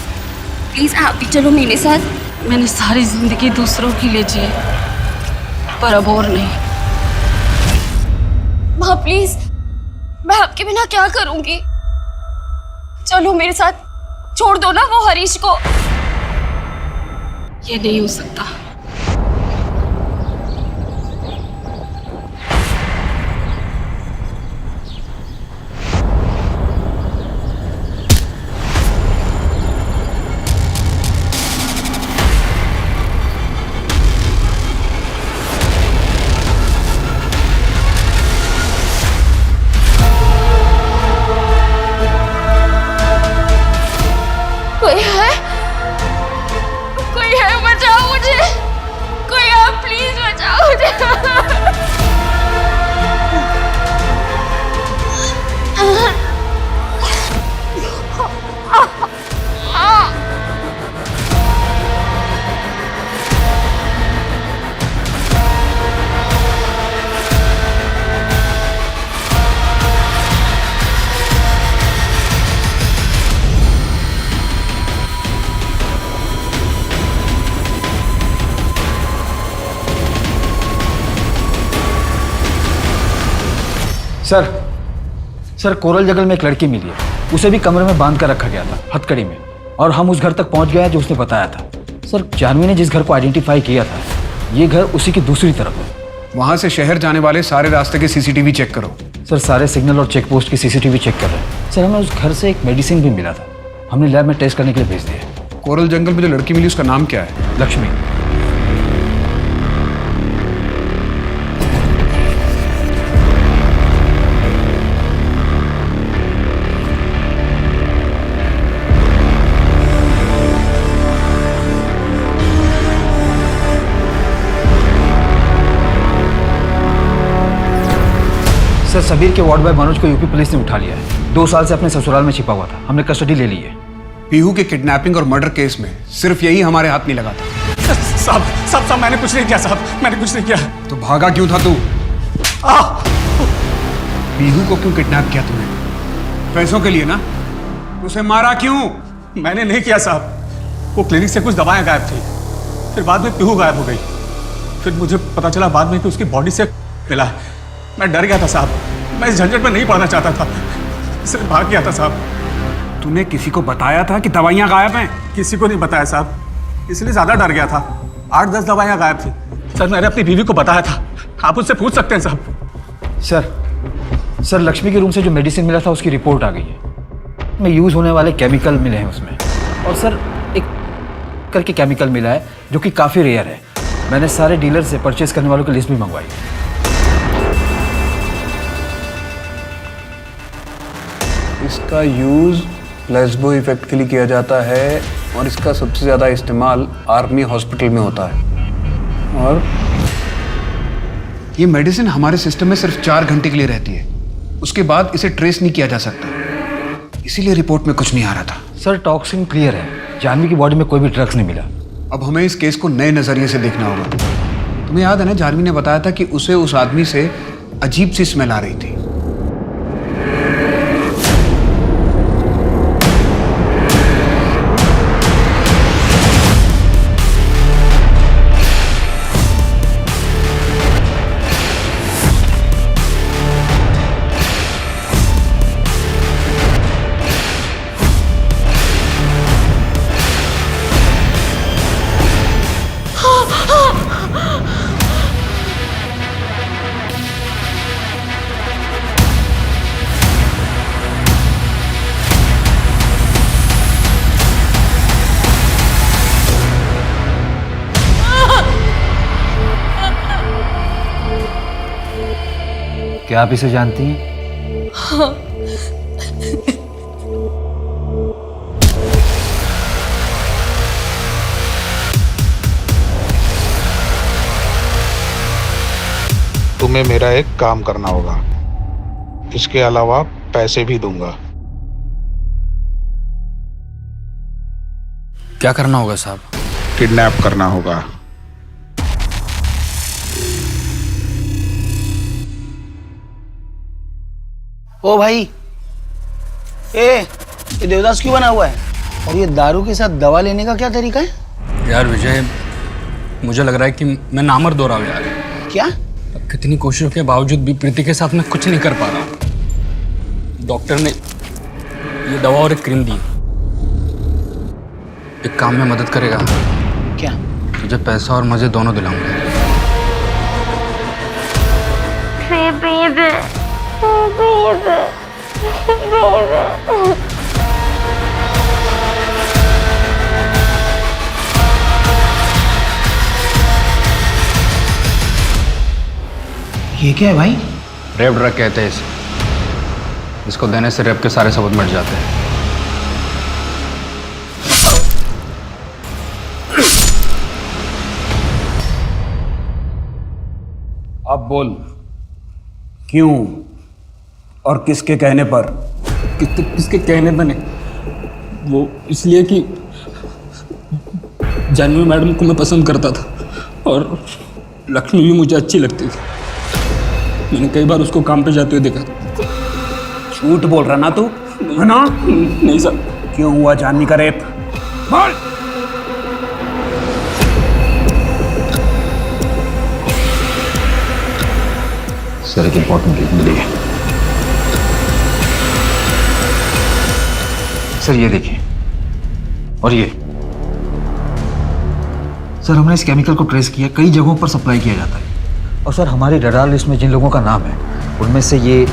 प्लीज आप भी चलो मेरे साथ। मैंने सारी जिंदगी दूसरों के लिए जी, पर अब और नहीं। माँ प्लीज, मैं आपके बिना क्या करूंगी? चलो मेरे साथ, छोड़ दो ना वो हरीश को। ये नहीं हो सकता। कोई है? कोई है? बचाओ मुझे। कोई है? प्लीज बचाओ मुझे। सर, कोरल जंगल में एक लड़की मिली है, उसे भी कमरे में बांध कर रखा गया था, हथकड़ी में, और हम उस घर तक पहुंच गए जो उसने बताया था। सर, जानवी ने जिस घर को आइडेंटिफाई किया था, ये घर उसी की दूसरी तरफ है। वहां से शहर जाने वाले सारे रास्ते के सीसीटीवी चेक करो। सर, सारे सिग्नल और चेक पोस्ट की सीसीटीवी चेक कर रहे हैं। सर, हमें उस घर से एक मेडिसिन भी मिला था, हमने लैब में टेस्ट करने के लिए भेज दिया। कोरल जंगल में जो लड़की मिली उसका नाम क्या है? लक्ष्मी। सर, सबीर के वार्ड बॉय मनोज को यूपी पुलिस ने उठा लिया है। 2 साल से अपने ससुराल में छिपा हुआ था। हमने कस्टडी ले ली है। पीहू के किडनैपिंग और मर्डर केस में सिर्फ यही हमारे हाथ नहीं लगा था। साहब मैंने कुछ नहीं किया साहब, मैंने कुछ नहीं किया। तो भागा क्यों था तू? पीहू को क्यों किडनैप किया तूने? पैसों के लिए ना? उसे मारा क्यों? मैंने नहीं किया साहब। वो क्लिनिक से कुछ दवाएं गायब थी, फिर बाद में पीहू गायब हो गई। फिर मुझे पता चला बाद में कि उसकी बॉडी से मिला। मैं डर गया था साहब, मैं इस झंझट में नहीं पड़ना चाहता था, इसलिए भाग गया था साहब। तूने किसी को बताया था कि दवाइयां गायब हैं? किसी को नहीं बताया साहब, इसलिए ज्यादा डर गया था। 8-10 दवाइयां गायब थी सर। मैंने अपनी बीवी को बताया था, आप उससे पूछ सकते हैं साहब। सर लक्ष्मी के रूम से जो मेडिसिन मिला था उसकी रिपोर्ट आ गई है। में यूज होने वाले केमिकल मिले हैं उसमें, और सर एक करके केमिकल मिला है जो कि काफी रेयर है। मैंने सारे डीलर से परचेज करने वालों की लिस्ट भी मंगवाई। इसका यूज प्लेसबो इफेक्ट के लिए किया जाता है और इसका सबसे ज्यादा इस्तेमाल आर्मी हॉस्पिटल में होता है। और ये मेडिसिन हमारे सिस्टम में सिर्फ 4 घंटे के लिए रहती है, उसके बाद इसे ट्रेस नहीं किया जा सकता, इसीलिए रिपोर्ट में कुछ नहीं आ रहा था। सर टॉक्सिन क्लियर है, जानवी की बॉडी में कोई भी ड्रग्स नहीं मिला। अब हमें इस केस को नए नजरिए से देखना होगा। तुम्हें याद है ना, जानवी ने बताया था कि उसे उस आदमी से अजीब सी स्मेल आ रही थी। क्या आप इसे जानती हैं? हाँ। तुम्हें मेरा एक काम करना होगा, इसके अलावा पैसे भी दूंगा। क्या करना होगा साहब? किडनैप करना होगा। ओ भाई, ये देवदास क्यों बना हुआ है? और ये दारू के साथ दवा लेने का क्या तरीका है? यार विजय, मुझे लग रहा है कि मैं नामर्द हो रहा हूँ यार। क्या? कितनी कोशिशों के बावजूद भी प्रीति के साथ मैं कुछ नहीं कर पा रहा हूँ। डॉक्टर ने ये दवा और एक क्रीम दी, एक काम में मदद करेगा। क्या? तुझे पैसा और मजे दोनों दिलाऊंगा। ये क्या है भाई? रेप ड्रग कहते हैं इसे। इसको देने से रेप के सारे सबूत मिट जाते हैं। अब बोल, क्यों और किसके कहने पर? किसके कहने पर नहीं, वो इसलिए कि जानवी मैडम को मैं पसंद करता था और लक्ष्मी भी मुझे अच्छी लगती थी। मैंने कई बार उसको काम पे जाते हुए देखा। झूठ बोल रहा ना तू, है ना? नहीं सर। क्यों हुआ जानवी का रेप? बोल। सर एक इंपॉर्टेंट लीड मिली है। सर ये देखिए, और ये सर हमने इस केमिकल को ट्रेस किया, कई जगहों पर सप्लाई किया जाता है। और सर हमारी रडार लिस्ट में जिन लोगों का नाम है उनमें से ये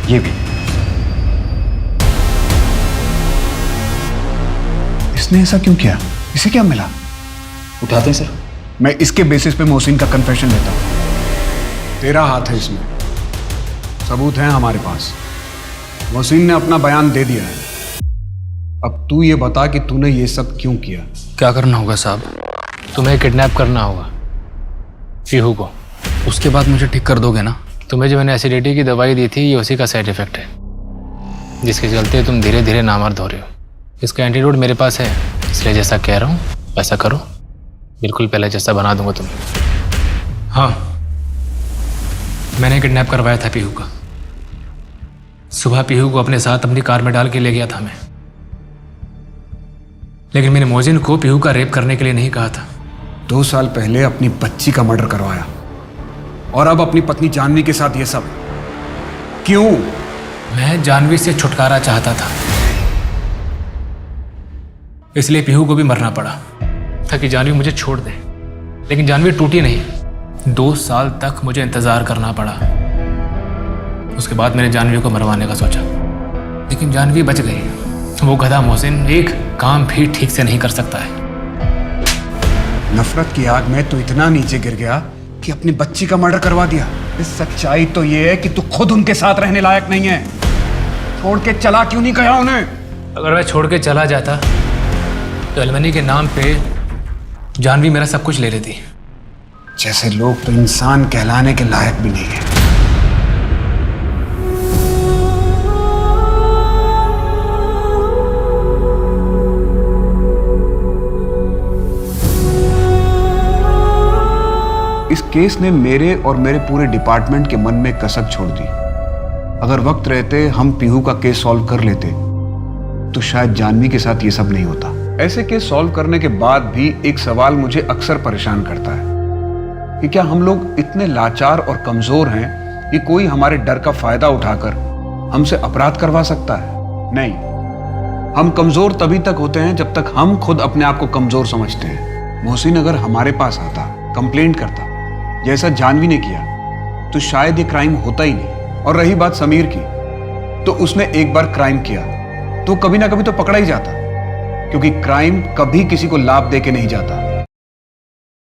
भी। इसने ऐसा क्यों किया? इसे क्या मिला? उठाते हैं सर। मैं इसके बेसिस पे मोहसिन का कन्फेशन लेता हूं। तेरा हाथ है इसमें, सबूत हैं हमारे पास। मोहसिन ने अपना बयान दे दिया है। अब तू ये बता कि तूने ये सब क्यों किया? क्या करना होगा साहब? तुम्हें किडनैप करना होगा पीहू को। उसके बाद मुझे ठीक कर दोगे ना? तुम्हें जो मैंने एसिडिटी की दवाई दी थी ये उसी का साइड इफेक्ट है, जिसके चलते तुम धीरे धीरे नामर्द हो रहे हो। इसका एंटीडोट मेरे पास है, इसलिए जैसा कह रहा हूँ वैसा करो। बिल्कुल पहले जैसा बना दूंगा तुम्हें। हाँ, मैंने किडनैप करवाया था पीहू का। सुबह पीहू को अपने साथ अपनी कार में डाल के ले गया था मैं, लेकिन मैंने मोहसिन को पीहू का रेप करने के लिए नहीं कहा था। 2 साल पहले अपनी बच्ची का मर्डर करवाया और अब अपनी पत्नी जानवी के साथ ये सब क्यों? मैं जानवी से छुटकारा चाहता था, इसलिए पीहू को भी मरना पड़ा ताकि जानवी मुझे छोड़ दे। लेकिन जानवी टूटी नहीं। 2 साल तक मुझे इंतजार करना पड़ा। उसके बाद मैंने जानवी को मरवाने का सोचा, लेकिन जानवी बच गई। वो गधा मोहसिन एक काम भी ठीक से नहीं कर सकता है। नफरत की आग में तू इतना नीचे गिर गया कि अपनी बच्ची का मर्डर करवा दिया। इस सच्चाई तो ये है कि तू खुद उनके साथ रहने लायक नहीं है। छोड़ के चला क्यों नहीं गया उन्हें? अगर मैं छोड़ के चला जाता तो एलमनी के नाम पे जानवी मेरा सब कुछ ले लेती। जैसे लोग तो इंसान कहलाने के लायक भी नहीं है। इस केस ने मेरे और मेरे पूरे डिपार्टमेंट के मन में कसक छोड़ दी। अगर वक्त रहते हम पीहू का केस सॉल्व कर लेते तो शायद जानवी के साथ ये सब नहीं होता। ऐसे केस सॉल्व करने के बाद भी एक सवाल मुझे अक्सर परेशान करता है कि क्या हम लोग इतने लाचार और कमजोर हैं कि कोई हमारे डर का फायदा उठाकर हमसे अपराध करवा सकता है? नहीं, हम कमजोर तभी तक होते हैं जब तक हम खुद अपने आप को कमजोर समझते हैं। मोहसिन अगर हमारे पास आता, कंप्लेंट करता जैसा जानवी ने किया, तो शायद ये क्राइम होता ही नहीं। और रही बात समीर की, तो उसने एक बार क्राइम किया तो कभी ना कभी तो पकड़ा ही जाता, क्योंकि क्राइम कभी किसी को लाभ दे के नहीं जाता।